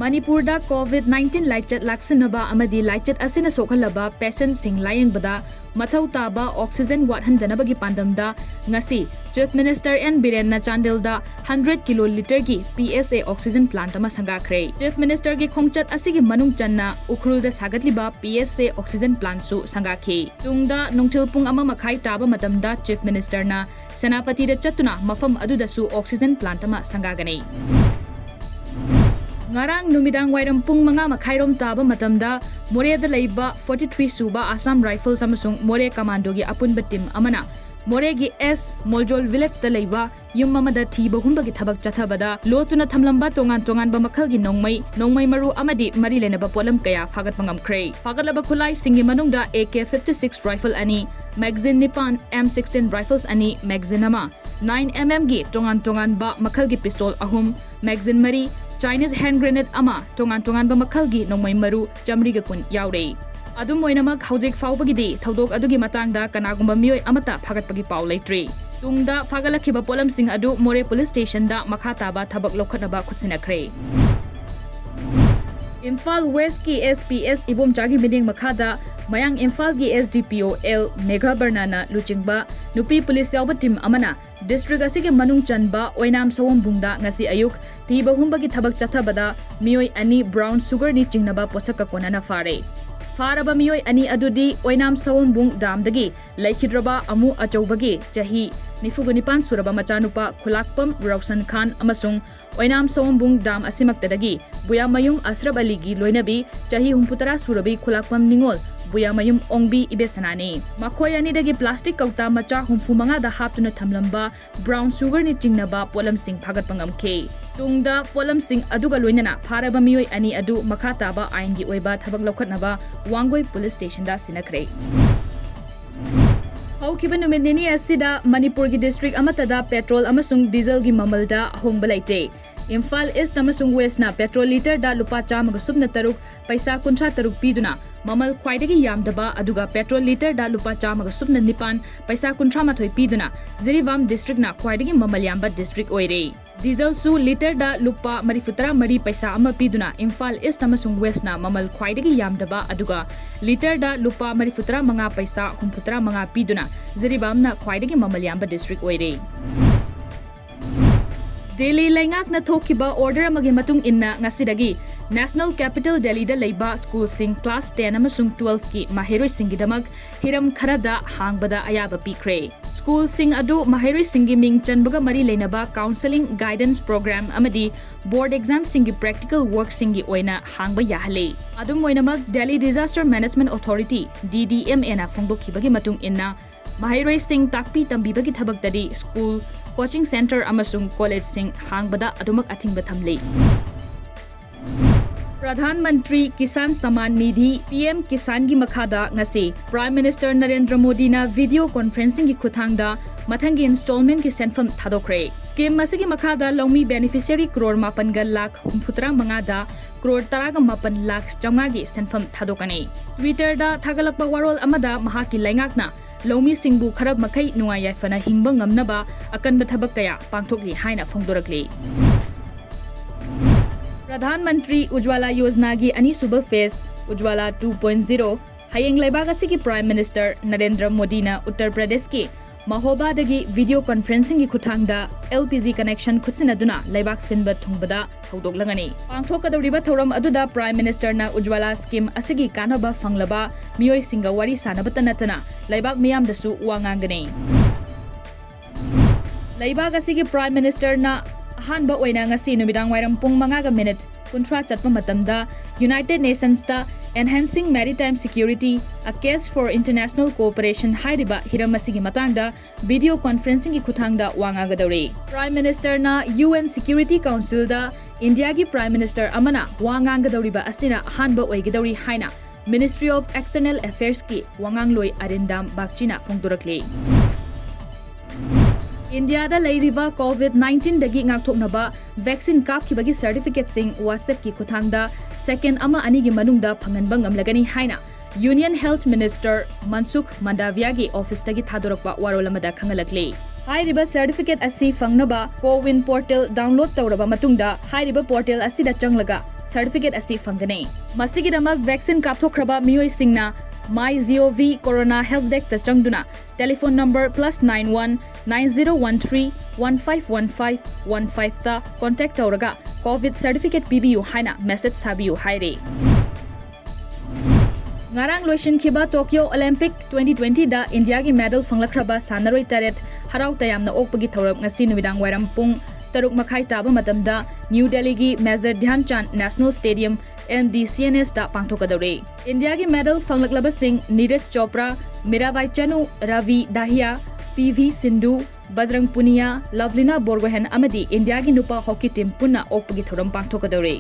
Manipurda COVID-19 laichat laksinaba amadi laichat asina sokhalaba patient sing layengbada mathau taba oxygen wathanjanabagi pandamda ngasi Chief Minister N Birenna Chandelda 100 kiloliter gi PSA oxygen plant ama sangakhre. Chief Minister gi khongchat asigi manung channa ukrulda sagatliba PSA oxygen plant su sangakhi. Tungda nungthil pung ama makhai taba matamda Chief Minister na Senapati da chatuna mafam aduda su oxygen plant ama sangagani. Ngarang numidang wairam pung manga makhairom taba matamda More da leiba 43 suba Assam Rifles amasung More Commando gi apunba team amana More gi S Moljol Village da leiba yum mamada thiba humba gi thabak chathabada lotuna thamlamba tongan ba makhal gi nongmai maru amadi mari lenaba polam kaya fagat pangam khrei fagalaba khulai singi manungda AK-56 rifle ani magazine nipan M16 rifles ani magazine ama 9mm gi tongan ba makhal gi pistol ahum magazine mari Chinese hand grenade ama tongan ba makhal gi nongmai maru jamri ga kun yaure adum moinamak haujik faubagidi thodok adugi matangda kanagumba mioi amata phagatpagi paw leitri tungda fagalakhiba polam sing adu More police station da makhata ba thabak lokhataba khutsinakre Imphal West ki SPS ibom jagi meeting makhada mayang Imphal gi SDPO L Megha Barnana luchingba nupi police yawba team amana district asige manung chanba oinam sawam bungda ngasi ayuk tiba humbagi thabak chathabada mioi ani brown sugar ni chingnaba posaka konana faraba mioi ani adudi oinam sawam bung damdagi laikhidraba amu achobagi chahi nifugunipan suraba machanupa khulakpam Rausan Khan amasung oinam sawam bung dam asimaktadagi buyamayum Asrab Ali gi loinabi chahi humputara surabi khulakpam ningol buyamayum ongbi ibesanani makhoi ani dagi plastic kauta macha humfumanga da haptuna thamlamba brown sugar ni chingnaba polam sing phagat pangamke tungda polam sing aduga loinana faraba mioi ani adu makhata ba ain gi oiba thabak lokhatnaba Wangoi police station da sinakre Haukiba numidini asida Manipur gi district amatada petrol amasung diesel gi mamalda hongba laite Imphal East amasung West na petrol liter da lupa chamaga subna taruk paisa kuntra taruk piduna mamal khwaidagi yamdaba aduga petrol liter da lupa chamaga subna nipan paisa kuntra mathoi piduna Zirivam district na khwaidagi mamal yamba district oire diesel su liter da lupa marifutara mari paisa ama piduna Imphal East amasung West na mamal khwaidagi yamdaba aduga liter da lupa marifutara manga paisa humputara manga piduna Zirivam na khwaidagi mamal yamba district oire Delhi Laingak na thokiba order amagi matung inna ngasidagi National Capital Delhi da leiba school sing class 10 amasung 12 ki mahiroi singi damag hiram kharada hangbada ayaba pikre school sing adu mahiroi singi ming chanbaga mari leinaba counseling guidance program amadi board exam singi practical work singi oina hangba yahale adum oinamag Delhi Disaster Management Authority DDMA na phongdokhibagi matung inna mahiroi sing takpi tambibagi thabaktadi school coaching center amasung college sing hangbada adumak athingba thamle Pradhan Mantri Kisan Saman Nidhi PM Kisan gi makhada ngasi Prime Minister Narendra Modi na video conferencing gi khuthangda mathangi installment ki senfam thadokre scheme masigi makhada lomi beneficiary crore 8 lakh 63 da crore 18 lakh chaunga gi senfam thadokani Twitter da thagalakba warol amada mahaki laingakna Lomi singbu kharab makai nuwa yaifana hingba ngamnaba akan bathabak kaya pangthokli haina phongdorakli Pradhan Mantri Ujwala Yojana gi ani suba phase Ujwala 2.0 hayeng laibaga sigi Prime Minister Narendra Modi na Uttar Pradesh ki Mahoba dagi video conferencing gi khuthangda LPG connection khutsinaduna laibak sinba thungbada haudoklangani pangthokadoriba thoram aduda Prime Minister na Ujwala scheme asigi kanaba fanglaba mioi singa wari sanabata natana laibak miyam dasu wangangani laibak asigi Prime Minister na hanba oina ngasi numidang wairam pung 5 minute kuntra chatpa matamda United Nations ta Enhancing Maritime Security a Case for International Cooperation hairiba hiramasigi matangda video conferencing gi khuthangda wangagadori Prime Minister na UN Security Council da India gi Prime Minister amana wangangadoriba asina hanba oigidori haina Ministry of External Affairs ki wangangloi Arindam Bakchina phongdorakle India da leiriba COVID-19 dagi ngakthoknaba vaccine kapkhibagi certificate sing WhatsApp ki khuthangda second ama ani gi manungda phanganba ngamlagani haina Union Health Minister Mansukh Mandavia gi office tagi thadorakpa warolamada khangalakle hairiba certificate asi fangnaba Co-win portal download tawraba matungda hairiba portal asida changlaga certificate असी फंगने मसिगिदमक vaccine कापथोख्रबा मियोइसिंगना MyGov Corona Help Desk चंगदुना telephone number +91 9013 1515 ता contact तौरगा covid certificate पीबीयू हाइना मेसेज साबियू हाइरे ngarang loisin khiba Tokyo Olympic 2020 da India gi medal fanglakhraba sanaroi taret harau tayamna okpagi thorap ngasi numidang wairam pung taruk makhai taba matamda New Delhi gi Major Dhyan Chand National Stadium MDCNS da pangthokadore India gi medal fanglaklaba sing Neeraj Chopra Mirabai Chanu Ravi Dahiya PV Sindhu Bajrang Punia Lovelina Borgohen amadi India gi nupa hockey team punna okpagi thoram pangthokadore